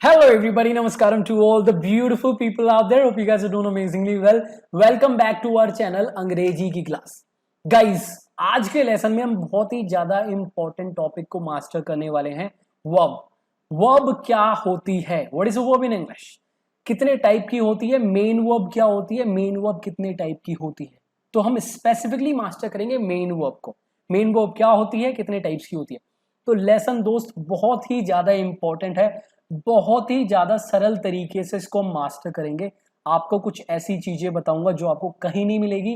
Hello everybody, namaskaram to all the beautiful people out there. Hope you guys are doing amazingly well. Welcome back to our channel अंग्रेजी की class. Guys, आज के lesson में हम बहुत ही ज्यादा important topic को मास्टर करने वाले हैं. वर्ब. वर्ब क्या होती है? What is a verb in English? कितने टाइप की होती है? मेन वर्ब क्या होती है? मेन वर्ब कितने टाइप की होती है? तो हम स्पेसिफिकली मास्टर करेंगे मेन वर्ब को. मेन वर्ब क्या होती है, कितने टाइप्स की होती है. तो लेसन दोस्त बहुत ही ज्यादा इंपॉर्टेंट है. बहुत ही ज्यादा सरल तरीके से इसको हम मास्टर करेंगे. आपको कुछ ऐसी चीजें बताऊंगा जो आपको कहीं नहीं मिलेगी.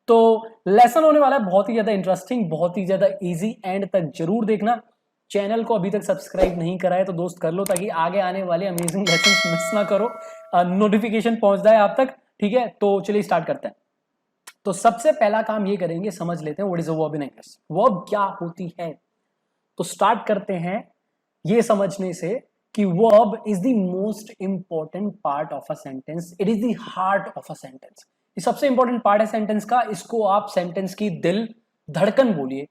तो लेसन होने वाला है बहुत ही ज्यादा इंटरेस्टिंग, बहुत ही ज्यादा इजी. एंड तक जरूर देखना. चैनल को अभी तक सब्सक्राइब नहीं करा है तो दोस्त कर लो, ताकि आगे आने वाले अमेजिंग लेसन मिस ना करो, नोटिफिकेशन पहुंच जाए आप तक. ठीक है, तो चलिए स्टार्ट करते हैं. तो सबसे पहला काम ये करेंगे, समझ लेते हैं what is a verb in English. Verb क्या होती है. तो स्टार्ट करते हैं ये समझने से कि verb is the most important part of a sentence. It is the heart of a sentence. ये सबसे इंपॉर्टेंट पार्ट है सेंटेंस का. इसको आप सेंटेंस की दिल धड़कन बोलिए.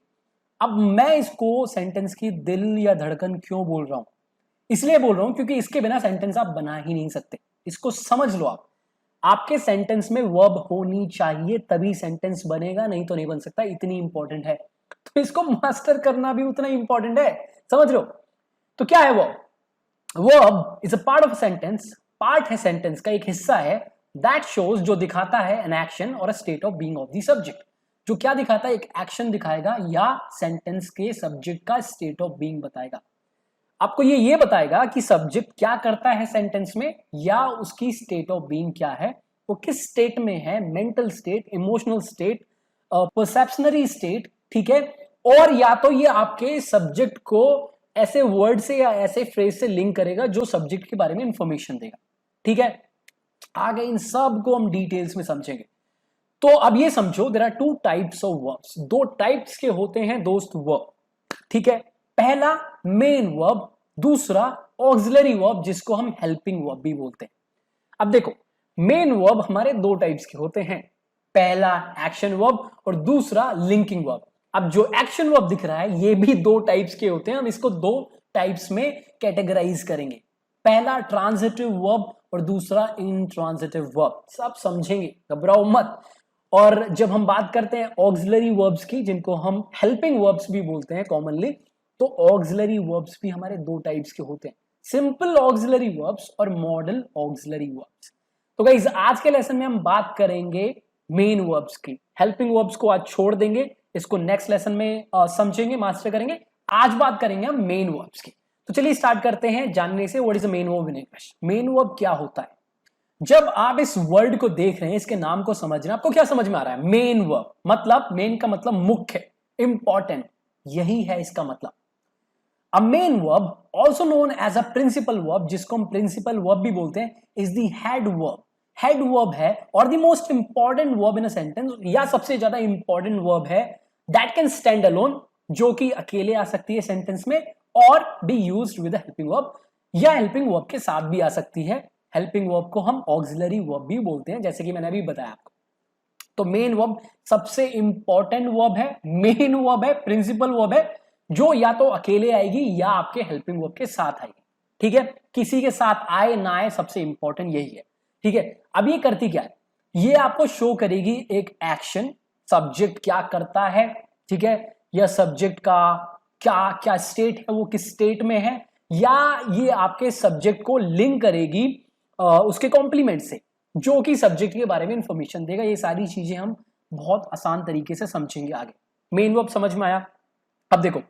अब मैं इसको सेंटेंस की दिल या धड़कन क्यों बोल रहा हूं? इसलिए बोल रहा हूं क्योंकि इसके बिना सेंटेंस आप बना ही नहीं सकते. इसको समझ लो आप. आपके सेंटेंस में वर्ब होनी चाहिए तभी सेंटेंस बनेगा, नहीं तो नहीं बन सकता. इतनी इंपॉर्टेंट है. तो इसको मास्टर करना भी उतना इंपॉर्टेंट है. समझ लो. तो क्या है verb? Verb is a part of sentence. Part है सेंटेंस का, एक हिस्सा है. दैट शोज, जो दिखाता है एन एक्शन और a state of being of the subject. जो क्या दिखाता है? एक एक्शन दिखाएगा या सेंटेंस के सब्जेक्ट का स्टेट ऑफ बीइंग बताएगा. आपको ये बताएगा कि सब्जेक्ट क्या करता है सेंटेंस में, या उसकी स्टेट ऑफ बीइंग क्या है, वो किस स्टेट में है. Mental state, emotional state, perceptionary state. ठीक है. और या तो ये आपके सब्जेक्ट को ऐसे वर्ड से या ऐसे फ्रेज से लिंक करेगा जो सब्जेक्ट के बारे में इंफॉर्मेशन देगा. ठीक है. आगे इन सब को हम डिटेल्स में समझेंगे. तो अब ये समझो, there are two types of verbs. दो टाइप्स के होते हैं दोस्त वर्ब. ठीक है. पहला मेन वर्ब, दूसरा ऑक्सिलरी वर्ब, जिसको हम हेल्पिंग वर्ब भी बोलते हैं. अब देखो, मेन वर्ब हमारे दो टाइप्स के होते हैं. पहला एक्शन वर्ब और दूसरा लिंकिंग वर्ब. अब जो एक्शन वर्ब दिख रहा है ये भी दो टाइप्स के होते हैं. हम इसको दो टाइप्स में कैटेगराइज करेंगे. पहला ट्रांजिटिव वर्ब और दूसरा इंट्रांजिटिव वर्ब. सब समझेंगे, घबराओ मत. और जब हम बात करते हैं ऑक्सिलरी वर्ब्स की, जिनको हम हेल्पिंग वर्ब्स भी बोलते हैं कॉमनली, तो ऑक्सिलरी वर्ब्स भी हमारे दो टाइप्स के होते हैं. सिंपल ऑक्सिलरी वर्ब्स और मॉडल ऑक्सिलरी वर्ब्स. तो गाइस, आज के लेसन में हम बात करेंगे मेन वर्ब्स की. हेल्पिंग वर्ब्स को आज छोड़ देंगे, इसको नेक्स्ट लेसन में समझेंगे, मास्टर करेंगे. आज बात करेंगे हम मेन वर्ब्स की. तो चलिए स्टार्ट करते हैं जानने से what is a main verb in English. Main verb क्या होता है? जब आप इस वर्ड को देख रहे हैं, इसके नाम को समझ रहे हैं, आपको क्या समझ में आ रहा है? मेन वर्ब मतलब, मेन का मतलब मुख्य, इंपॉर्टेंट, यही है इसका मतलब. A main verb also known as a principal verb, जिसको हम प्रिंसिपल वर्ब भी बोलते हैं, is the head verb. Head verb है और the most important verb in a sentence, या सबसे ज्यादा इंपॉर्टेंट वर्ब है. दैट कैन स्टैंड अलोन, जो कि अकेले आ सकती है सेंटेंस में, और be used with helping verb, या हेल्पिंग वर्ब के साथ भी आ सकती है. हेल्पिंग वर्ब को हम ऑक्सिलरी वर्ब भी बोलते हैं, जैसे कि मैंने अभी बताया आपको. तो मेन वर्ब सबसे इंपॉर्टेंट वर्ब है, मेन वर्ब है, प्रिंसिपल वर्ब है, जो या तो अकेले आएगी या आपके हेल्पिंग वर्ब के साथ आएगी. ठीक है. किसी के साथ आए ना आए, सबसे इंपॉर्टेंट यही है. ठीक है. अब ये करती क्या है? ये आपको शो करेगी एक एक्शन. सब्जेक्ट क्या करता है, ठीक है, या सब्जेक्ट का क्या क्या स्टेट है, वो किस स्टेट में है, या ये आपके सब्जेक्ट को लिंक करेगी उसके कॉम्प्लीमेंट से, जो कि सब्जेक्ट के बारे में इंफॉर्मेशन देगा. ये सारी चीजें हम बहुत आसान तरीके से समझेंगे आगे. मेन वर्ब समझ में आया? अब देखो,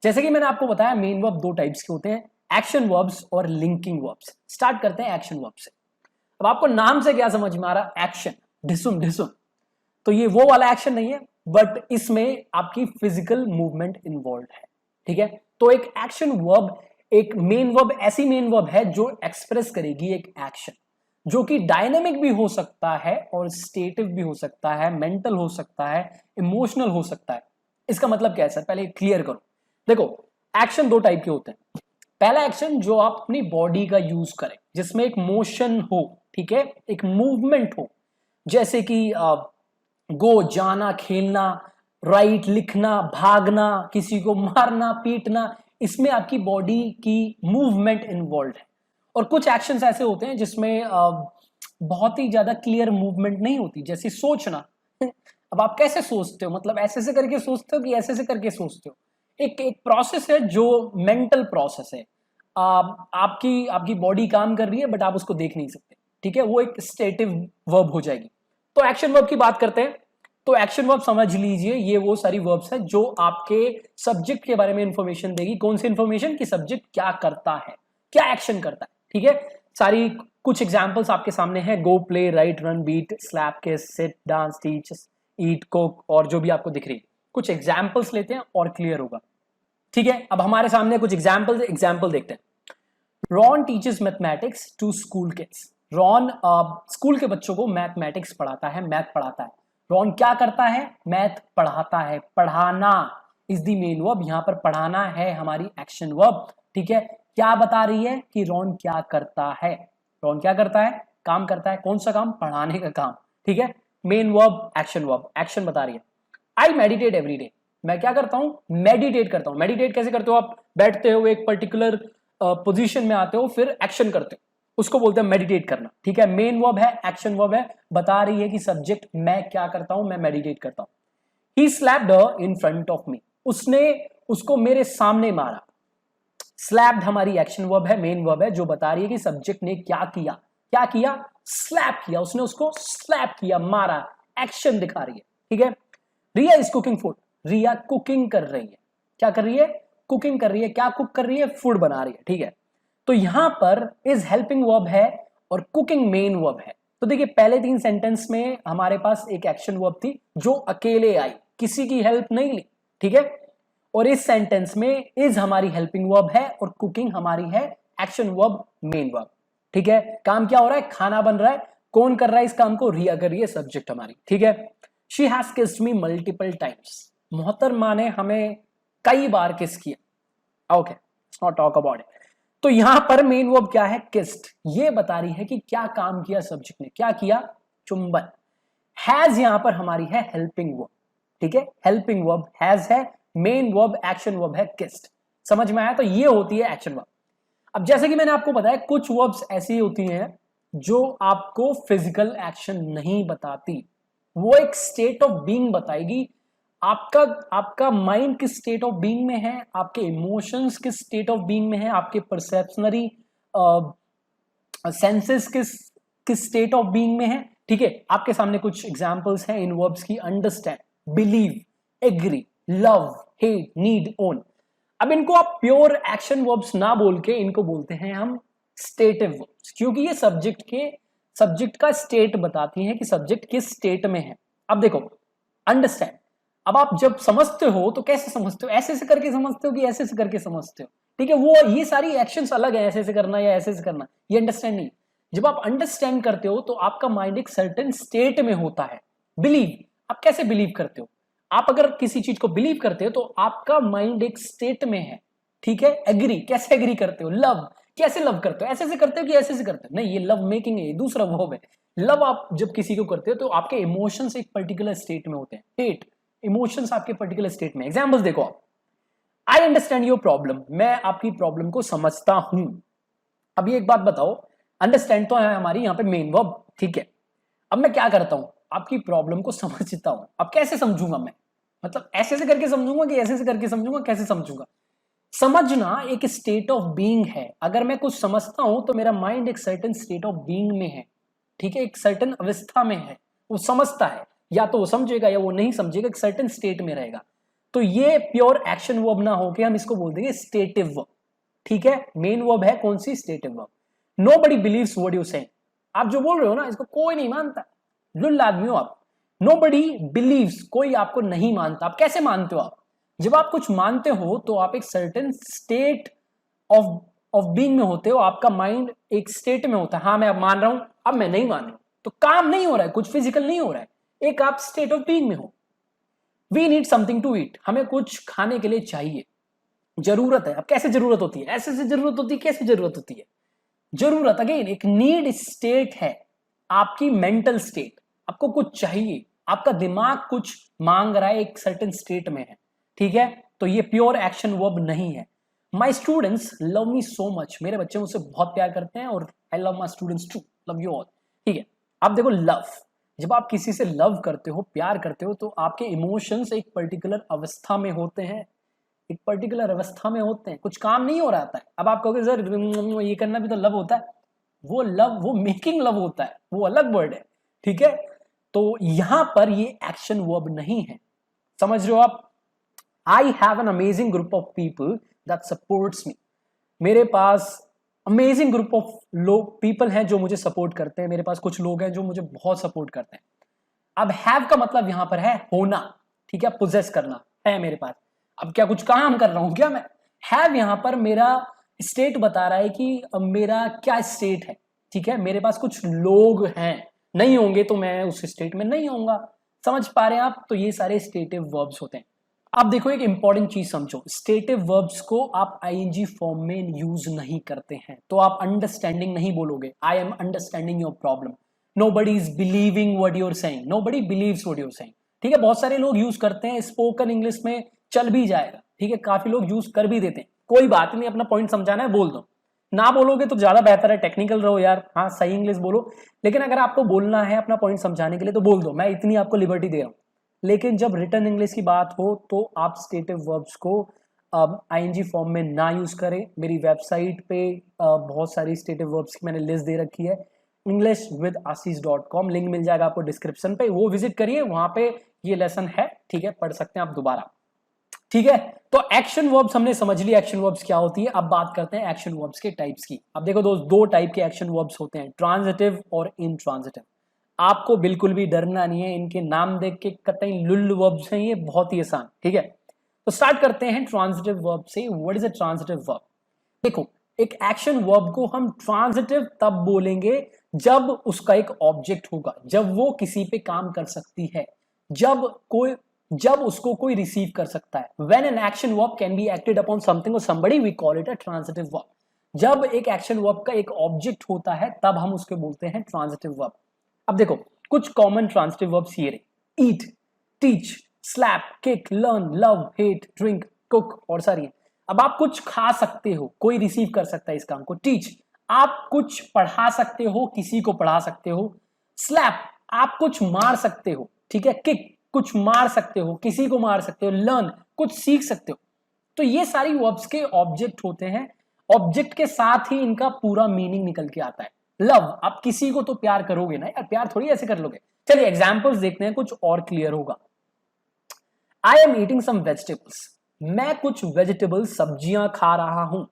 जैसे कि मैंने आपको बताया, मेन वर्ब दो टाइप्स के होते हैं, एक्शन वर्ब्स और लिंकिंग वर्ब्स. स्टार्ट करते हैं एक्शन वर्ब से. अब आपको नाम से क्या समझ में आ रहा? एक्शन, ढिसुम ढिसुम. तो ये वो वाला एक्शन नहीं है, बट इसमें आपकी फिजिकल मूवमेंट इन्वॉल्व है. ठीक है. तो एक एक्शन वर्ब, एक मेन वर्ब ऐसी मेन वर्ब है जो एक्सप्रेस करेगी एक एक्शन, जो कि डायनेमिक भी हो सकता है और स्टेटिव भी हो सकता है, मेंटल हो सकता है, इमोशनल हो सकता है. इसका मतलब क्या है सर? पहले क्लियर करो. देखो, एक्शन दो टाइप के होते हैं. पहला एक्शन जो आप अपनी बॉडी का यूज करें, जिसमें एक मोशन हो, ठीक है, एक मूवमेंट हो, जैसे कि गो, जाना, खेलना, राइट, लिखना, भागना, किसी को मारना, पीटना. इसमें आपकी बॉडी की मूवमेंट इन्वॉल्व है. और कुछ एक्शंस ऐसे होते हैं जिसमें बहुत ही ज्यादा क्लियर मूवमेंट नहीं होती, जैसे सोचना। अब आप कैसे सोचते हो, मतलब ऐसे से करके सोचते हो कि ऐसे से करके सोचते हो? एक एक प्रोसेस है जो मेंटल प्रोसेस है। आपकी आपकी बॉडी काम कर रही है बट आप उसको देख नहीं सकते, ठीक है, वो एक स्टेटिव वर्ब हो जाएगी। तो एक्शन वर्ब की बात करते हैं। तो एक्शन वर्ब समझ लीजिए, ये वो सारी वर्ब्स है जो आपके सब्जेक्ट के बारे में इंफॉर्मेशन देगी। कौन सी इंफॉर्मेशन? कि सब्जेक्ट क्या करता है, क्या एक्शन करता है, ठीक है। सारी कुछ एग्जांपल्स आपके सामने हैं, go, play, write, run, beat, slap, kiss, sit, dance, teach, eat, cook, और जो भी आपको दिख रही है। कुछ एग्जाम्पल्स लेते हैं और क्लियर होगा, ठीक है। अब हमारे सामने कुछ एग्जाम्पल देखते हैं। Ron teaches mathematics to school kids. Ron school के बच्चों को मैथमेटिक्स पढ़ाता है, मैथ पढ़ाता है। रॉन क्या करता है? मैथ पढ़ाता है। पढ़ाना इज द मेन वर्ब, यहां पर पढ़ाना है हमारी एक्शन वर्ब, ठीक है। क्या बता रही है? कि रॉन क्या करता है। रॉन क्या करता है? काम करता है। कौन सा काम? पढ़ाने का काम, ठीक है। Main verb, action verb, action बता रही है। I meditate every day. मैं क्या करता हूं? मेडिटेट करता हूं। मेडिटेट कैसे करते हो आप? बैठते हो, एक पर्टिकुलर पोजीशन में आते हो, फिर एक्शन करते हो, उसको बोलते हैं मेडिटेट करना, ठीक है। मेन वर्ब है, एक्शन वर्ब है, बता रही है कि सब्जेक्ट मैं क्या करता हूं, मैं मेडिटेट करता हूं। ही slapped her in front of me. उसने उसको मेरे सामने मारा। स्लैप्ड हमारी एक्शन वर्ब है, मेन वर्ब है, जो बता रही है कि सब्जेक्ट ने क्या किया। क्या किया? स्लैप किया। उसने उसको स्लैप किया, मारा, एक्शन दिखा रही है, ठीक है। Riya is cooking food. Riya cooking कर रही है। क्या कर रही है? कुकिंग कर रही है। क्या कुक कर रही है? फूड बना रही है, ठीक है। तो यहां पर इज हेल्पिंग वर्ब है और कुकिंग मेन वर्ब है। तो देखिए, पहले 3 सेंटेंस में हमारे पास एक एक्शन वर्ब थी जो अकेले आई, किसी की हेल्प नहीं ली, ठीक है। और इस सेंटेंस में इज हमारी हेल्पिंग वर्ब है और कुकिंग हमारी है एक्शन वर्ब, मेन वर्ब, ठीक है। काम क्या हो रहा है? खाना बन रहा है। कौन कर रहा है इस काम को? रिया कर रही है, सब्जेक्ट हमारी, ठीक है। She has kissed me multiple times. मोहतरमा ने हमें कई बार किस किया। Okay, let's not talk about it. तो यहां पर मेन वर्ब क्या है? किस्ड। ये बता रही है कि क्या काम किया सब्जेक्ट ने, क्या किया? चुंबन। हैज यहां पर हमारी है हेल्पिंग वर्ब, ठीक है। हेल्पिंग वर्ब हैज है, मेन वर्ब एक्शन वर्ब है किस्ड। समझ में आया? तो ये होती है एक्शन वर्ब। अब जैसे कि मैंने आपको बताया, कुछ वर्ब्स ऐसी होती हैं जो आपको फिजिकल एक्शन नहीं बताती, वो एक स्टेट ऑफ बीइंग बताएगी। आपका आपका माइंड किस स्टेट ऑफ बीइंग में है, आपके इमोशंस किस स्टेट ऑफ बीइंग में है, आपके परसेप्शनरी सेंसेस किस किस स्टेट ऑफ बीइंग में है, ठीक है। आपके सामने कुछ एग्जांपल्स हैं इन वर्ब्स की। Understand, believe, agree, love, hate, need, own. अब इनको आप प्योर एक्शन वर्ब्स ना बोल के इनको बोलते हैं हम स्टेटिव वर्ब्स, क्योंकि ये सब्जेक्ट का स्टेट बताती हैं कि सब्जेक्ट किस स्टेट में है। अब देखो, अंडरस्टैंड, अब आप जब समझते हो तो कैसे समझते हो? ऐसे से करके समझते हो कि ऐसे से करके समझते हो, ठीक है। वो ये सारी एक्शंस अलग है, ऐसे से करना या ऐसे से करना, ये अंडरस्टैंड नहीं। जब आप अंडरस्टैंड करते हो तो आपका माइंड एक सर्टेन स्टेट में होता है। बिलीव, आप कैसे बिलीव करते हो? आप अगर किसी चीज को बिलीव करते हो तो आपका माइंड एक स्टेट में है, ठीक है। एग्री, कैसे एग्री करते हो? लव, कैसे लव करते हो? ऐसे से करते हो कि ऐसे से करते हो? नहीं, ये लव मेकिंग है, ये दूसरा वर्ब है। लव आप जब किसी को करते हो तो आपके इमोशंस एक पर्टिकुलर स्टेट में होते हैं। हेट, इमोशंस आपके पर्टिकुलर स्टेट में। एग्जांपल्स देखो आप। आई अंडरस्टैंड योर प्रॉब्लम, मैं आपकी प्रॉब्लम को समझता हूं। अब ये एक बात बताओ, अंडरस्टैंड तो है हमारी यहाँ पे मेन वर्ब, ठीक है। अब मैं क्या करता हूं? आपकी प्रॉब्लम को समझता हूं। अब कैसे समझूंगा मैं? मतलब ऐसे से करके समझूंगा कि ऐसे से करके समझूंगा? कैसे समझूंगा? समझना एक स्टेट ऑफ बीइंग है। अगर मैं कुछ समझता हूं तो मेरा माइंड एक सर्टेन स्टेट ऑफ बीइंग में है, ठीक है, एक सर्टेन अवस्था में है। वो समझता है, या तो वो समझेगा या वो नहीं समझेगा, एक सर्टेन स्टेट में रहेगा। तो ये प्योर एक्शन वर्ब ना होके हम इसको बोल देंगे स्टेटिव वर्ब, ठीक है। मेन वर्ब है कौन सी? Stative verb. Nobody believes what you say. आप जो बोल रहे हो ना, इसको कोई नहीं मानता। लुल्ल आदमी हो आप। नोबडी बिलीव्स, कोई आपको नहीं मानता। आप कैसे मानते हो? आप जब आप कुछ मानते हो तो आप एक certain state of of being में होते हो। आपका माइंड एक स्टेट में होता है, हाँ मैं अब मान रहा हूं, अब मैं नहीं मान रहा हूं, तो काम नहीं हो रहा है, कुछ फिजिकल नहीं हो रहा है, एक आप स्टेट ऑफ बीइंग में हो। We need something to eat, हमें कुछ खाने के लिए चाहिए, जरूरत है। अब कैसे जरूरत होती है? ऐसे से जरूरत होती है। कैसे जरूरत होती है? जरूरत अगेन एक नीड स्टेट है, आपकी मेंटल स्टेट। आपको कुछ चाहिए, आपका दिमाग कुछ मांग रहा है, एक सर्टेन स्टेट में है, ठीक है। तो ये प्योर एक्शन वर्ब नहीं है। My students love me so much, मेरे बच्चे मुझसे बहुत प्यार करते हैं और I love my students too, love you all. ठीक है, अब देखो लव, जब आप किसी से लव करते हो, प्यार करते हो, तो आपके इमोशंस एक पर्टिकुलर अवस्था में होते हैं, एक पर्टिकुलर अवस्था में होते हैं, कुछ काम नहीं हो रहा था। अब आप कहोगे सर ये करना भी तो लव होता है, वो लव, वो मेकिंग लव होता है, वो अलग वर्ड है। ठीक है, तो यहां पर ये एक्शन वर्ब नहीं है, समझ रहे हो आप। I have an amazing group of people that supports me, मेरे पास अमेजिंग ग्रुप ऑफ लोग, पीपल हैं जो मुझे सपोर्ट करते हैं, मेरे पास कुछ लोग हैं जो मुझे बहुत सपोर्ट करते हैं। अब हैव का मतलब यहां पर है होना, ठीक है, पोजेस करना है मेरे पास। अब क्या कुछ काम कर रहा हूं क्या मैं? हैव यहां पर मेरा स्टेट बता रहा है कि मेरा क्या स्टेट है। ठीक है, मेरे पास कुछ लोग हैं, नहीं होंगे तो मैं उस स्टेट में नहीं होऊंगा। समझ पा रहे हैं आप? तो ये सारे स्टेटिव वर्ब्स होते हैं। अब देखो एक इंपॉर्टेंट चीज समझो, स्टेटिव वर्ब्स को आप आईएनजी फॉर्म में यूज नहीं करते हैं, तो आप अंडरस्टैंडिंग नहीं बोलोगे। I am understanding your problem, nobody is believing what you're saying, nobody believes what you're saying। ठीक है, बहुत सारे लोग यूज करते हैं, स्पोकन इंग्लिश में चल भी जाएगा। ठीक है, काफी लोग यूज कर भी देते हैं, कोई बात नहीं, अपना पॉइंट समझाना है बोल दो, ना बोलोगे तो ज्यादा बेहतर है, टेक्निकल रहो यार, हाँ सही इंग्लिश बोलो। लेकिन अगर आपको बोलना है अपना पॉइंट समझाने के लिए तो बोल दो, मैं इतनी आपको लिबर्टी दे रहा हूं। लेकिन जब रिटर्न इंग्लिश की बात हो तो आप स्टेटिव वर्ब्स को आईएनजी फॉर्म में ना यूज करें। मेरी वेबसाइट पे बहुत सारी स्टेटिव वर्ब्स की मैंने लिस्ट दे रखी है, englishwithashish.com, लिंक मिल जाएगा आपको डिस्क्रिप्शन पे, वो विजिट करिए, वहां पे ये लेसन है। ठीक है, पढ़ सकते हैं आप दोबारा। ठीक है, तो एक्शन वर्ब्स हमने समझ लिया, एक्शन वर्ब्स क्या होती है। अब बात करते हैं एक्शन वर्ब्स के टाइप्स की। अब देखो दोस्त, दो टाइप के एक्शन वर्ब्स होते हैं, ट्रांजिटिव और इनट्रांजिटिव। आपको बिल्कुल भी डरना नहीं है, इनके नाम देख के कतई लुल्ल वर्ब्स हैं ये, बहुत ही आसान। ठीक है, तो स्टार्ट करते हैं ट्रांजिटिव वर्ब से। What is a transitive verb? देखो, एक एक्शन वर्ब को हम ट्रांजिटिव तब बोलेंगे जब उसका एक ऑब्जेक्ट होगा, जब वो किसी पे काम कर सकती है, जब उसको कोई रिसीव कर सकता है। When an action verb can be acted upon something or somebody, we call it a transitive verb। जब एक एक्शन वर्ब का एक ऑब्जेक्ट होता है तब हम उसके बोलते हैं ट्रांजिटिव वर्ब। अब देखो कुछ कॉमन ट्रांजिटिव वर्ब्स ये रहे, eat, teach, slap, kick, learn, love, hate, drink, cook और सारी। अब आप कुछ खा सकते हो, कोई रिसीव कर सकता है इस काम को, टीच, आप कुछ पढ़ा सकते हो, किसी को पढ़ा सकते हो, स्लैप, आप कुछ मार सकते हो, ठीक है, किक, कुछ मार सकते हो, किसी को मार सकते हो, लर्न, कुछ सीख सकते हो। तो ये सारी वर्ब्स के ऑब्जेक्ट होते हैं, ऑब्जेक्ट के साथ ही इनका पूरा मीनिंग निकल के आता है। लव, आप किसी को तो प्यार करोगे ना यार, प्यार थोड़ी ऐसे कर लोगे। चलिए एग्जांपल्स देखते हैं, कुछ और क्लियर होगा। I am eating some vegetables, मैं कुछ वेजिटेबल सब्जियां खा रहा हूं।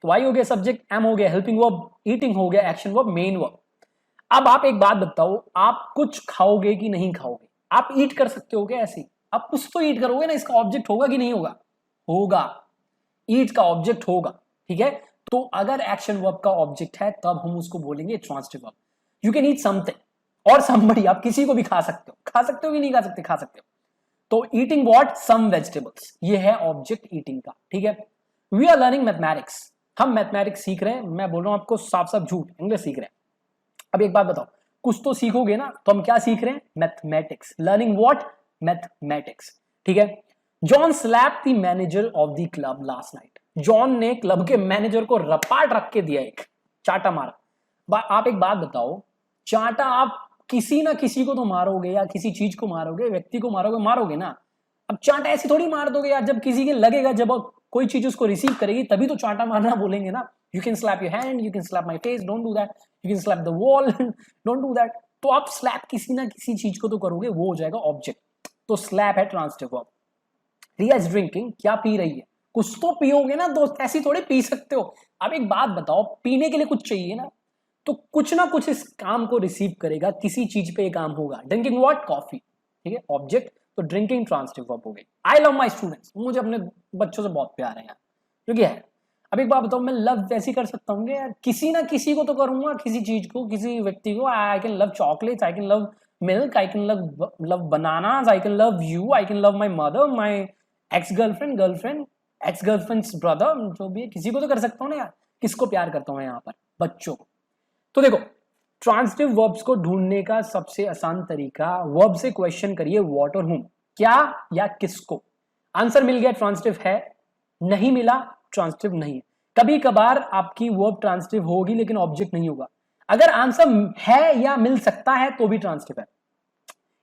तो आई हो गया सब्जेक्ट, एम हो गया हेल्पिंग वर्ब, ईटिंग हो गया एक्शन वर्ब, मेन वर्ब। अब आप एक बात बताओ, आप कुछ खाओगे कि नहीं खाओगे? आप ईट कर सकते हो क्या ऐसे? आप कुछ तो ईट करोगे ना, इसका ऑब्जेक्ट होगा कि नहीं होगा? होगा, ईट का ऑब्जेक्ट होगा। ठीक है, तो अगर एक्शन वर्ब का ऑब्जेक्ट है तब हम उसको बोलेंगे transitive verb. You can eat something और समबडी, आप किसी को भी खा सकते हो, खा सकते हो कि नहीं खा सकते? खा सकते हो। तो ईटिंग व्हाट? सम वेजिटेबल्स, ये है ऑब्जेक्ट ईटिंग का। ठीक है, वी आर लर्निंग मैथमेटिक्स, हम मैथमेटिक्स सीख रहे हैं। मैं बोल रहा हूं आपको साफ साफ झूठ, इंग्लिश सीख रहे हैं। अब एक बात बताओ, कुछ तो सीखोगे ना, तो हम क्या सीख रहे हैं? Mathematics, learning what? मैथमेटिक्स। ठीक है, John slap the manager of the club last night, John ने क्लब के मैनेजर को रपाट रख के दिया, एक चाटा मारा। आप एक बात बताओ, चाटा आप किसी ना किसी को तो मारोगे, या किसी चीज को मारोगे, व्यक्ति को मारोगे ना। अब चाटा ऐसी थोड़ी मार दोगे यार, जब किसी के लगेगा, जब कोई चीज उसको रिसीव करेगी तभी तो चाटा मारना बोलेंगे ना। You can slap your hand, you can slap my face, don't do that. You can slap the wall, don't do that. तो आप स्लैप किसी ना किसी चीज को तो करोगे, वो हो जाएगा ऑब्जेक्ट। तो स्लैप है transitive verb. Riya is drinking, क्या पी रही है? कुछ तो पियोगे ना दोस्त, ऐसी थोड़ी पी सकते हो। अब एक बात बताओ, पीने के लिए कुछ चाहिए ना, तो कुछ ना कुछ इस काम को रिसीव करेगा, किसी चीज पे ये काम होगा। Drinking what? कॉफी। ठीक है, ऑब्जेक्ट, तो ड्रिंकिंग ट्रांजिटिव वर्ब हो गई। आई लव माई स्टूडेंट्स, मुझे अपने बच्चों से बहुत प्यार है यार, क्योंकि है। अब एक बात बताओ, मैं लव वैसी कर सकता हूँ यार, किसी ना किसी को तो करूंगा, किसी चीज को, किसी व्यक्ति को। I can love chocolates, I can love milk, I can love bananas, I can love you, I can love my mother, my ex girlfriend, x girlfriends brother, जो भी है, किसी को तो कर सकता हूँ ना यार। किसको प्यार करता हूँ यहाँ पर? बच्चों को। तो देखो, ट्रांजिटिव वर्ब्स को ढूंढने का सबसे आसान तरीका, वर्ब से क्वेश्चन करिए व्हाट और हुम, क्या या किसको। आंसर मिल गया ट्रांजिटिव है, नहीं मिला ट्रांजिटिव नहीं है। कभी कभार आपकी वर्ब ट्रांजिटिव होगी लेकिन ऑब्जेक्ट नहीं होगा। अगर आंसर है या मिल सकता है तो भी ट्रांजिटिव है।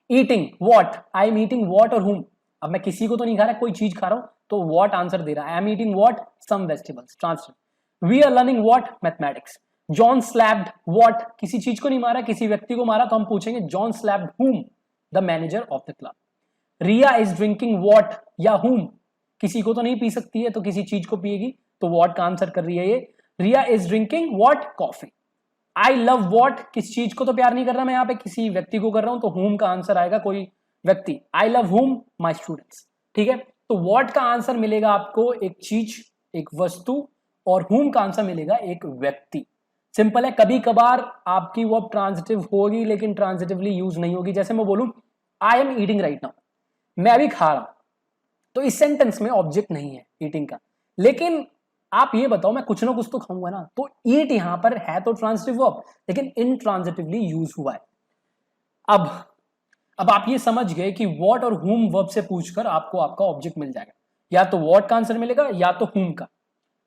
Eating what, I am eating what और whom, अब मैं किसी को तो नहीं खा रहा, कोई चीज खा रहा हूं तो व्हाट आंसर दे रहा है। I am eating what, some vegetables, transitive. We are learning what, mathematics. John slapped what, किसी चीज को नहीं मारा, किसी व्यक्ति को मारा तो हम पूछेंगे John slapped whom, the manager of the club. Riya is drinking what या whom, किसी को तो नहीं पी सकती है तो किसी चीज को पिएगी तो व्हाट का आंसर कर रही है ये। Riya is drinking what, coffee. I love what, किस चीज को तो प्यार नहीं कर रहा मैं यहाँ पे, किसी व्यक्ति को कर रहा हूं तो whom का आंसर आएगा, कोई व्यक्ति। I love whom, my students. ठीक है, तो व्हाट का आंसर मिलेगा आपको एक चीज, एक वस्तु, और whom का आंसर मिलेगा एक व्यक्ति। सिंपल है। कभी कभार आपकी वर्ब ट्रांजिटिव होगी लेकिन ट्रांजिटिवली यूज नहीं होगी। जैसे मैं बोलूं आई एम ईटिंग राइट नाउ, मैं अभी खा रहा हूं, तो इस सेंटेंस में ऑब्जेक्ट नहीं है ईटिंग का। लेकिन आप ये बताओ मैं कुछ ना कुछ तो खाऊंगा ना, तो ईट यहां पर है तो ट्रांजिटिव वर्ब, लेकिन इनट्रांजिटिवली यूज हुआ है। अब आप ये समझ गए कि व्हाट और whom वर्ब से पूछकर आपको आपका ऑब्जेक्ट मिल जाएगा, या तो व्हाट का आंसर मिलेगा या तो whom का,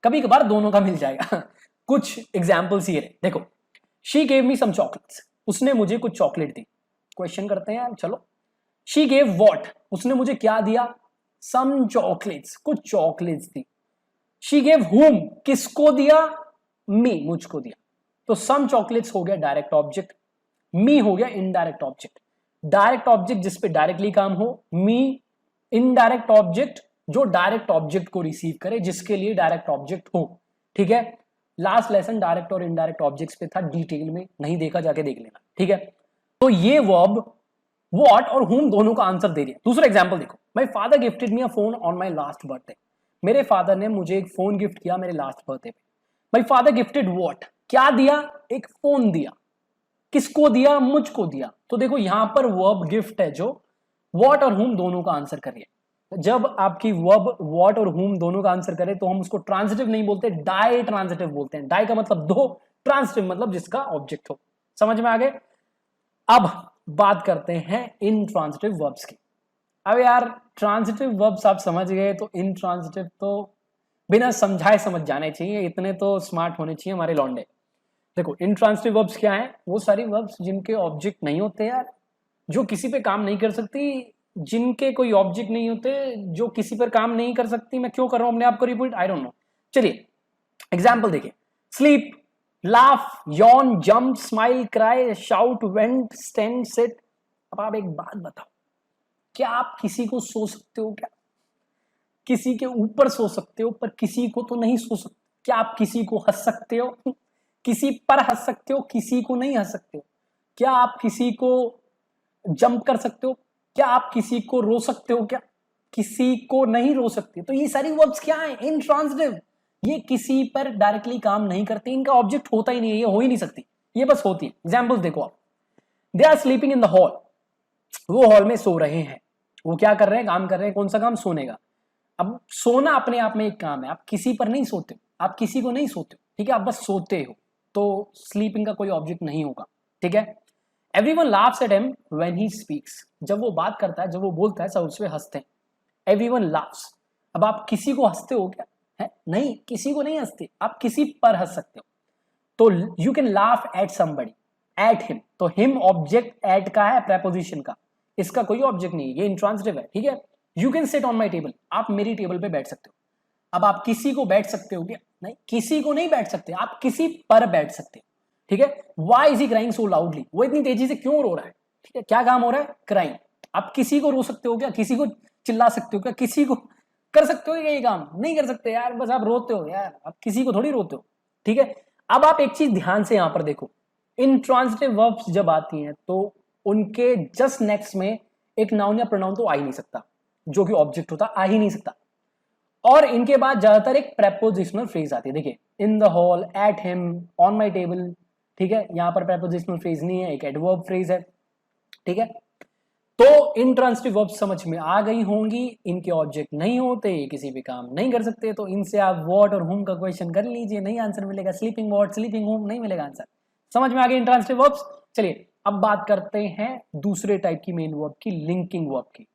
कभी कभार दोनों का मिल जाएगा। कुछ एग्जाम्पल्स ये रहे, देखो। She gave me some chocolates, उसने मुझे कुछ चॉकलेट दी। क्वेश्चन करते हैं चलो। शी गेव व्हाट, उसने मुझे क्या दिया, सम चॉकलेट्स, कुछ chocolates the. She gave whom, किसको दिया, मी, मुझको दिया। तो सम चॉकलेट्स हो गया डायरेक्ट ऑब्जेक्ट, मी हो गया इनडायरेक्ट ऑब्जेक्ट। डायरेक्ट ऑब्जेक्ट जिस पे डायरेक्टली काम हो, मी। इनडायरेक्ट ऑब्जेक्ट जो डायरेक्ट ऑब्जेक्ट को रिसीव करे, जिसके लिए डायरेक्ट ऑब्जेक्ट हो। ठीक है, लास्ट लेसन डायरेक्ट और इनडायरेक्ट ऑब्जेक्ट्स पे था, डिटेल में नहीं देखा जाके देख लेना। ठीक है, तो ये वर्ब व्हाट और whom दोनों का आंसर दे रही है। दूसरा एग्जांपल देखो, my father gifted me a phone on my last birthday, मेरे फादर ने मुझे एक फोन गिफ्ट किया मेरे लास्ट बर्थडे पे। माय फादर गिफ्टेड व्हाट, क्या दिया, एक फोन दिया। किसको दिया, मुझको दिया। तो देखो यहां पर वर्ब गिफ्ट है जो व्हाट और whom दोनों का आंसर करिए। जब आपकी वर्ब व्हाट और whom दोनों का आंसर करे तो हम उसको ट्रांजिटिव नहीं बोलते, डाई ट्रांजिटिव बोलते हैं। डाई का मतलब दो, ट्रांजिटिव मतलब जिसका ऑब्जेक्ट हो। समझ में आ गए। अब बात करते हैं इनट्रांजिटिव वर्ब्स की। अब यार ट्रांजिटिव वर्ब्स आप समझ गए, तो इनट्रांजिटिव तो बिना समझाए समझ जाने चाहिए, इतने तो स्मार्ट होने चाहिए हमारे लौंडे। देखो इनट्रांजिटिव वर्ब्स क्या है, वो सारी वर्ब्स जिनके ऑब्जेक्ट नहीं होते यार, जो किसी पे काम नहीं कर सकती, जिनके कोई ऑब्जेक्ट नहीं होते, जो किसी पर काम नहीं कर सकती। मैं क्यों कर रहा हूं अपने आप को रिपीट, आई डोंट नो। चलिए एग्जाम्पल देखिए। Sleep, laugh, yawn, jump, smile, cry, shout, went, stand, sit. अब आप एक बात बताओ, क्या आप किसी को सो सकते हो क्या? किसी के ऊपर सो सकते हो पर किसी को तो नहीं सो सकते। क्या आप किसी को हंस सकते हो? किसी पर हंस सकते हो, किसी को नहीं हंस सकते हो। क्या आप किसी को जंप कर सकते हो? क्या आप किसी को रो सकते हो क्या? किसी को नहीं रो सकते। तो ये सारी वर्ब्स क्या है, इनट्रांजिटिव। ये किसी पर डायरेक्टली काम नहीं करती, इनका ऑब्जेक्ट होता ही नहीं है, ये हो ही नहीं सकती, ये बस होती है। एग्जाम्पल्स देखो आप। They are sleeping in the hall, वो हॉल में सो रहे हैं। वो क्या कर रहे हैं, काम कर रहे हैं। कौन सा काम, सोने का। अब सोना अपने आप में एक काम है, आप किसी पर नहीं सोते हो, आप किसी को नहीं सोते हो। ठीक है, आप बस सोते हो, तो स्लीपिंग का कोई ऑब्जेक्ट नहीं होगा। ठीक है। Everyone laughs at him when he speaks, जब वो बात करता है, जब वो बोलता है, सब उस पर हंसते हैं। Everyone laughs. अब आप किसी को हंसते हो क्या? है नहीं, किसी को नहीं हंसते, आप किसी पर हंस सकते हो। तो you can laugh at somebody, at him. तो हिम ऑब्जेक्ट एट का है, प्रेपोजिशन का, इसका कोई ऑब्जेक्ट नहीं है, ये इंट्रांजिटिव है। ठीक है। You can sit on my table, आप मेरी टेबल पे बैठ सकते हो। अब आप किसी को बैठ सकते हो क्या? नहीं, किसी को नहीं बैठ सकते, आप किसी पर बैठ सकते हो। ठीक है। Why is he crying so loudly, वो इतनी तेजी से क्यों रो रहा है? ठीक है, क्या काम हो रहा है, क्राइंग। आप किसी को रो सकते हो क्या? किसी को चिल्ला सकते हो क्या? किसी को कर सकते हो ये काम? नहीं कर सकते यार, बस आप रोते हो यार, आप किसी को थोड़ी रोते हो। ठीक है। अब आप एक चीज ध्यान से यहां पर देखो, इनट्रांजिटिव वर्ब्स जब आती हैं तो उनके जस्ट नेक्स्ट में एक नाउन या प्रोनाउन तो आ ही नहीं सकता, जो कि ऑब्जेक्ट होता, आ ही नहीं सकता। और इनके बाद ज्यादातर एक प्रेपोजिशनल फ्रेज आती है। देखिए, इन the hall, at him, on my table. ठीक है, यहां पर प्रेपोजिशनल फ्रेज नहीं है, एक एडवर्ब फ्रेज है। ठीक है। तो इनट्रांजिटिव वर्ब्स समझ में आ गई होंगी, इनके ऑब्जेक्ट नहीं होते, किसी भी काम नहीं कर सकते, तो इनसे आप व्हाट और whom का क्वेश्चन कर लीजिए, नहीं आंसर मिलेगा। स्लीपिंग व्हाट, स्लीपिंग whom, नहीं मिलेगा आंसर। समझ में आ गई इंट्रांजिटिव वर्ब्स। चलिए अब बात करते हैं दूसरे टाइप की मेन वर्ब की, लिंकिंग वर्ब की।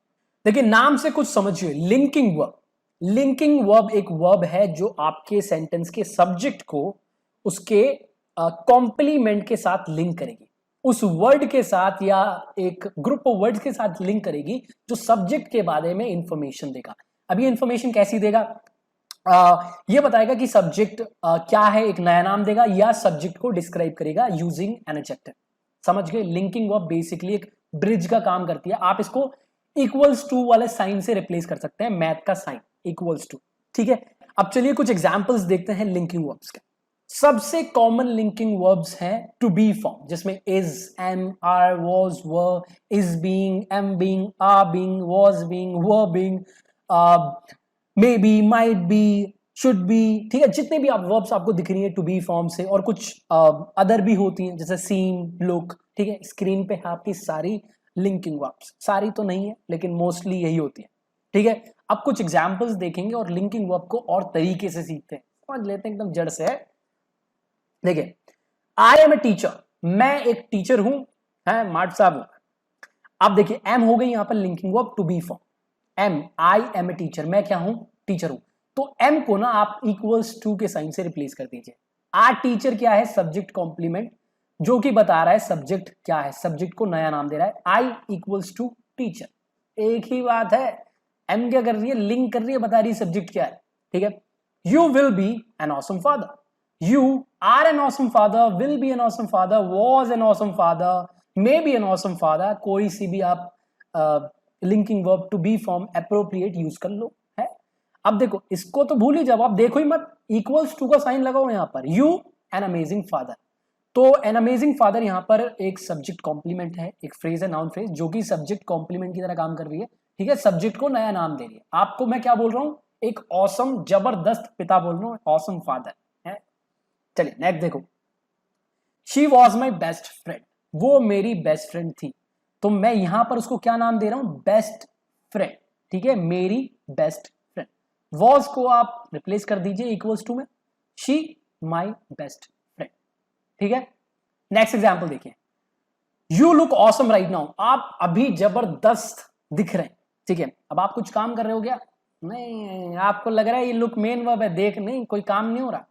देखिए नाम से कुछ समझिए, लिंकिंग वर्ब। लिंकिंग वर्ब एक वर्ब है जो आपके सेंटेंस के सब्जेक्ट को उसके कॉम्प्लीमेंट के साथ लिंक करेगी, उस वर्ड के साथ या एक ग्रुप ऑफ वर्ड्स के साथ लिंक करेगी जो सब्जेक्ट के बारे में इंफॉर्मेशन देगा। अब ये इंफॉर्मेशन कैसी देगा? ये बताएगा कि सब्जेक्ट क्या है, एक नया नाम देगा या सब्जेक्ट को डिस्क्राइब करेगा यूजिंग एन एडजेक्टिव। समझ गए? लिंकिंग वर्ब बेसिकली एक ब्रिज का काम करती है। आप इसको इक्वल्स टू वाले साइन से रिप्लेस कर सकते हैं, मैथ का साइन इक्वल्स टू। ठीक है, अब चलिए कुछ एग्जांपल्स देखते हैं लिंकिंग वर्ब्स के। सबसे कॉमन लिंकिंग वर्ब्स हैं टू बी फॉर्म, जिसमें is, am, are, was, were, is being, am being, are being, was being, were being, may be, might be, should be. ठीक है, जितने भी आप वर्ब्स आपको दिख रही है टू बी फॉर्म से, और कुछ अदर भी होती हैं जैसे सीम, लुक। ठीक है, स्क्रीन पे आपकी सारी लिंकिंग वर्ब्स, सारी तो नहीं है लेकिन मोस्टली यही होती है। ठीक है, अब कुछ एग्जांपल्स देखेंगे और लिंकिंग वर्ब को और तरीके से सीखते हैं, समझ लेते हैं एकदम जड़ से है। देखिए, आई एम ए टीचर, मैं एक टीचर हूं, है मार्ट साहब हूं। अब देखिए, एम हो गई यहां पर linking verb to be form, am, I am a teacher, मैं क्या हूं? टीचर हूं। तो एम को ना आप इक्वल्स टू के साइन से रिप्लेस कर दीजिए। आर टीचर क्या है? सब्जेक्ट कॉम्प्लीमेंट, जो कि बता रहा है सब्जेक्ट क्या है, सब्जेक्ट को नया नाम दे रहा है। आई इक्वल्स टू टीचर, एक ही बात है। एम क्या कर रही है? लिंक कर रही है, बता रही है सब्जेक्ट क्या है। ठीक है, you will be an awesome father, you are an awesome father, will be an awesome father, was an awesome father, may be an awesome father. कोई सी भी आप linking verb to be form appropriate use कर लो है। अब देखो, इसको तो भूल ही जाओ, आप देखो ही मत, इक्वल्स टू का साइन लगाओ यहां पर, यू एन अमेजिंग फादर। तो एन अमेजिंग फादर यहां पर एक सब्जेक्ट कॉम्प्लीमेंट है, एक फ्रेज है, नाउन फ्रेज, जो कि सब्जेक्ट कॉम्प्लीमेंट की तरह काम कर रही है। ठीक है, सब्जेक्ट को नया नाम दे रही है। आपको मैं क्या बोल रहा हूं? एक ऑसम, जबरदस्त पिता बोल रहा हूं, ऑसम फादर है। चलिए नेक्स्ट देखो, she was my best friend, वो मेरी बेस्ट फ्रेंड थी। तो मैं यहां पर उसको क्या नाम दे रहा हूं? Best friend. ठीक है, मेरी बेस्ट फ्रेंड। वॉज को आप रिप्लेस कर दीजिए इक्वल्स टू में, शी माई बेस्ट फ्रेंड। ठीक है, नेक्स्ट एग्जाम्पल देखिए, you look awesome right now, आप अभी जबरदस्त दिख रहे हैं। ठीक है, अब आप कुछ काम कर रहे हो क्या? नहीं, आपको लग रहा है ये लुक मेन वर्ब है, देख नहीं, कोई काम नहीं हो रहा।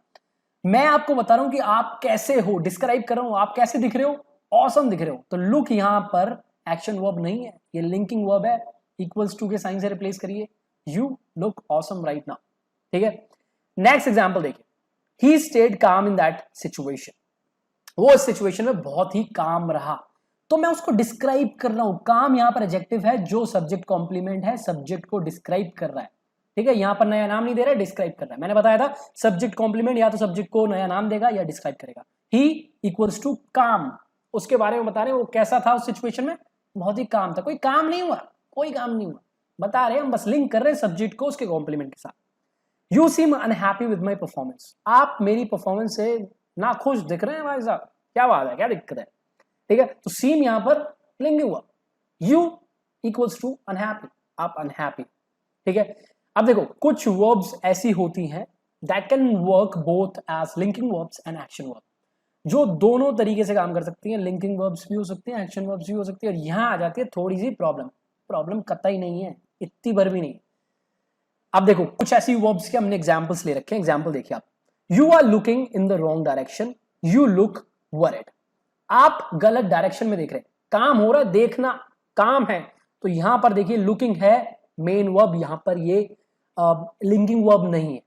मैं आपको बता रहा हूं कि आप कैसे हो, डिस्क्राइब कर रहा हूं, आप कैसे दिख रहे हो? ऑसम दिख रहे हो। तो लुक यहां पर एक्शन वर्ब नहीं है, ये लिंकिंग वर्ब है, इक्वल्स टू के साइन से रिप्लेस करिए, you look awesome right now. ठीक है, नेक्स्ट एग्जांपल देखिए, ही स्टेड काम इन दैट सिचुएशन, वो इस सिचुएशन में बहुत ही काम रहा। तो मैं उसको डिस्क्राइब कर रहा हूं, काम यहां पर एडजेक्टिव है जो सब्जेक्ट कॉम्प्लीमेंट है, सब्जेक्ट को डिस्क्राइब कर रहा है। ठीक है, यहां पर नया नाम नहीं दे रहा है, डिस्क्राइब कर रहा है। मैंने बताया था सब्जेक्ट कॉम्प्लीमेंट या तो सब्जेक्ट को नया नाम देगा या डिस्क्राइब करेगा। ही इक्वल्स टू काम, उसके बारे में बता रहे हैं वो कैसा था उस सिचुएशन में, बहुत ही काम था। कोई काम नहीं हुआ, कोई काम नहीं हुआ, बता रहे हैं हम, बस लिंक कर रहे हैं सब्जेक्ट को उसके कॉम्प्लीमेंट के साथ। You seem unhappy with my performance, आप मेरी परफॉर्मेंस से नाखुश दिख रहे हैं भाई साहब, क्या बात है, क्या दिक्कत है? ठीक है, तो सीम यहां पर लिंक नहीं हुआ, यू इक्वल्स टू अनहैप्पी, आप अनहैप्पी। ठीक है, अब देखो, कुछ वर्ब्स ऐसी होती हैं that can work both as linking verbs and action verb, जो दोनों तरीके से काम कर सकती हैं, लिंकिंग वर्ब्स भी हो सकती हैं, एक्शन वर्ब्स भी हो सकती है। और यहां आ जाती है थोड़ी सी प्रॉब्लम कतई नहीं है, इतनी भर भी नहीं। अब देखो, कुछ ऐसी वर्ब्स के हमने एग्जांपल्स ले रखे हैं। एग्जांपल देखिए आप, you are looking in the wrong direction, you look worried, आप गलत डायरेक्शन में देख रहे हैं, काम हो रहा है, देखना काम है। तो यहां पर देखिए, लुकिंग है मेन वर्ब, यहां पर ये लिंकिंग वर्ब नहीं है।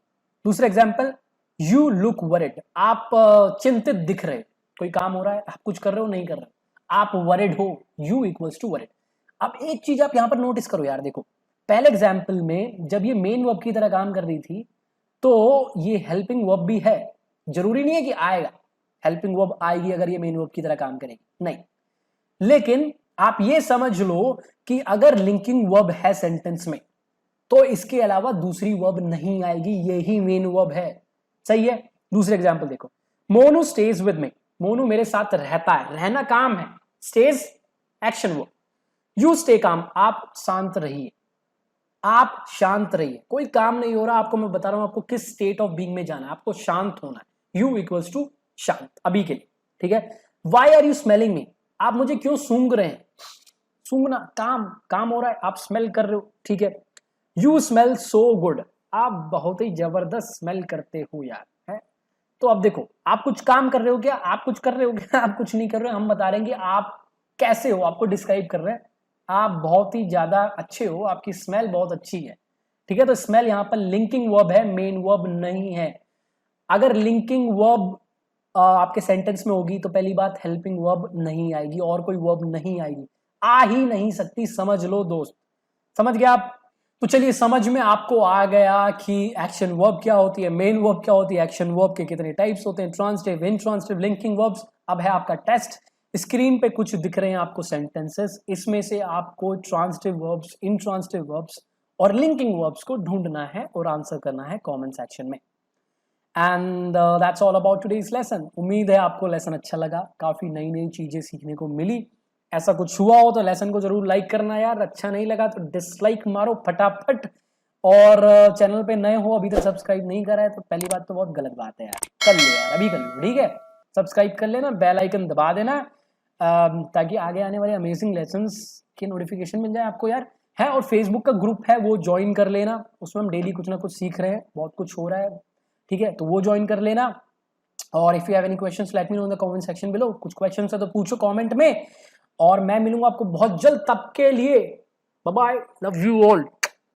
दूसरा एग्जांपल, यू लुक वरिड, आप चिंतित दिख रहे, कोई काम हो रहा है, आप कुछ कर रहे हो, नहीं कर रहे, आप वरिड हो, यू इक्वल्स टू वरिड। अब एक चीज आप यहां पर नोटिस करो यार, देखो पहले एग्जाम्पल में जब ये मेन वर्ब की तरह काम कर रही थी तो ये हेल्पिंग वर्ब भी है, जरूरी नहीं है कि आएगा, हेल्पिंग वर्ब आएगी अगर ये मेन वर्ब की तरह काम करेगी, नहीं। लेकिन आप ये समझ लो कि अगर लिंकिंग वर्ब है सेंटेंस में तो इसके अलावा दूसरी वर्ब नहीं आएगी, यही मेन वर्ब है। सही है, दूसरे एग्जाम्पल देखो, Monu stage with me, Monu मेरे साथ रहता है, रहना काम है, stage action verb, you stay calm, आप शांत रहिए, आप शांत रहिए, कोई काम नहीं हो रहा, आपको मैं बता रहा हूं आपको किस स्टेट ऑफ बीइंग में जाना है, आपको शांत होना है, यू इक्वल्स टू शांत अभी के लिए। ठीक है, वाई आर यू स्मेलिंग मी, आप मुझे क्यों सूंघ रहे हैं, सूंघना काम हो रहा है, आप स्मेल कर रहे हो। ठीक है, यू स्मेल सो गुड, आप बहुत ही जबरदस्त स्मेल करते हो यार, है। तो अब देखो, आप कुछ काम कर रहे हो क्या, आप कुछ कर रहे हो क्या, आप कुछ नहीं कर रहे हो, हम बता रहे हैं कि आप कैसे हो, आपको डिस्क्राइब कर रहे हैं। आप बहुत ही ज्यादा अच्छे हो, आपकी स्मेल बहुत अच्छी है, ठीक है। तो स्मेल यहाँ पर लिंकिंग वर्ब है, मेन वर्ब नहीं है। अगर लिंकिंग वर्ब आपके सेंटेंस में होगी तो पहली बात हेल्पिंग वर्ब नहीं आएगी, और कोई वर्ब नहीं आएगी, आ ही नहीं सकती, समझ लो दोस्त, समझ गया आप। तो चलिए, समझ में आपको आ गया कि एक्शन वर्ब क्या होती है, मेन वर्ब क्या होती है, एक्शन वर्ब के कितने टाइप्स होते हैं, ट्रांजिटिव, इंट्रांजिटिव, लिंकिंग वर्ब्स। अब है आपका टेस्ट। स्क्रीन पे कुछ दिख रहे हैं आपको सेंटेंसेस, इसमें से आपको ट्रांजिटिव वर्ब्स, इंट्रांजिटिव वर्ब्स और लिंकिंग वर्ब्स को ढूंढना है और आंसर करना है कमेंट सेक्शन में। And that's all about today's lesson. उम्मीद है आपको लेसन अच्छा लगा, काफी नई नई चीजें सीखने को मिली। ऐसा कुछ हुआ हो तो लेसन को जरूर लाइक करना यार, अच्छा नहीं लगा तो डिसलाइक मारो फटाफट। और चैनल पे नए हो, अभी तक सब्सक्राइब नहीं करा है तो पहली बात तो बहुत गलत बात है यार, कर लो यार, अभी कर लो, ठीक है। सब्सक्राइब कर लेना, बेल आइकन दबा देना, ताकि आगे आने वाले अमेजिंग लेसन्स की नोटिफिकेशन मिल जाए आपको यार, है। और फेसबुक का ग्रुप है, वो ज्वाइन कर लेना, उसमें हम डेली कुछ ना कुछ सीख रहे हैं, बहुत कुछ हो रहा है, ठीक है। तो वो ज्वाइन कर लेना। और if you have any questions let me know in the comment section below. कुछ क्वेश्चंस है तो पूछो कमेंट में, और मैं मिलूंगा आपको बहुत जल्द, तब के लिए bye bye, love you all.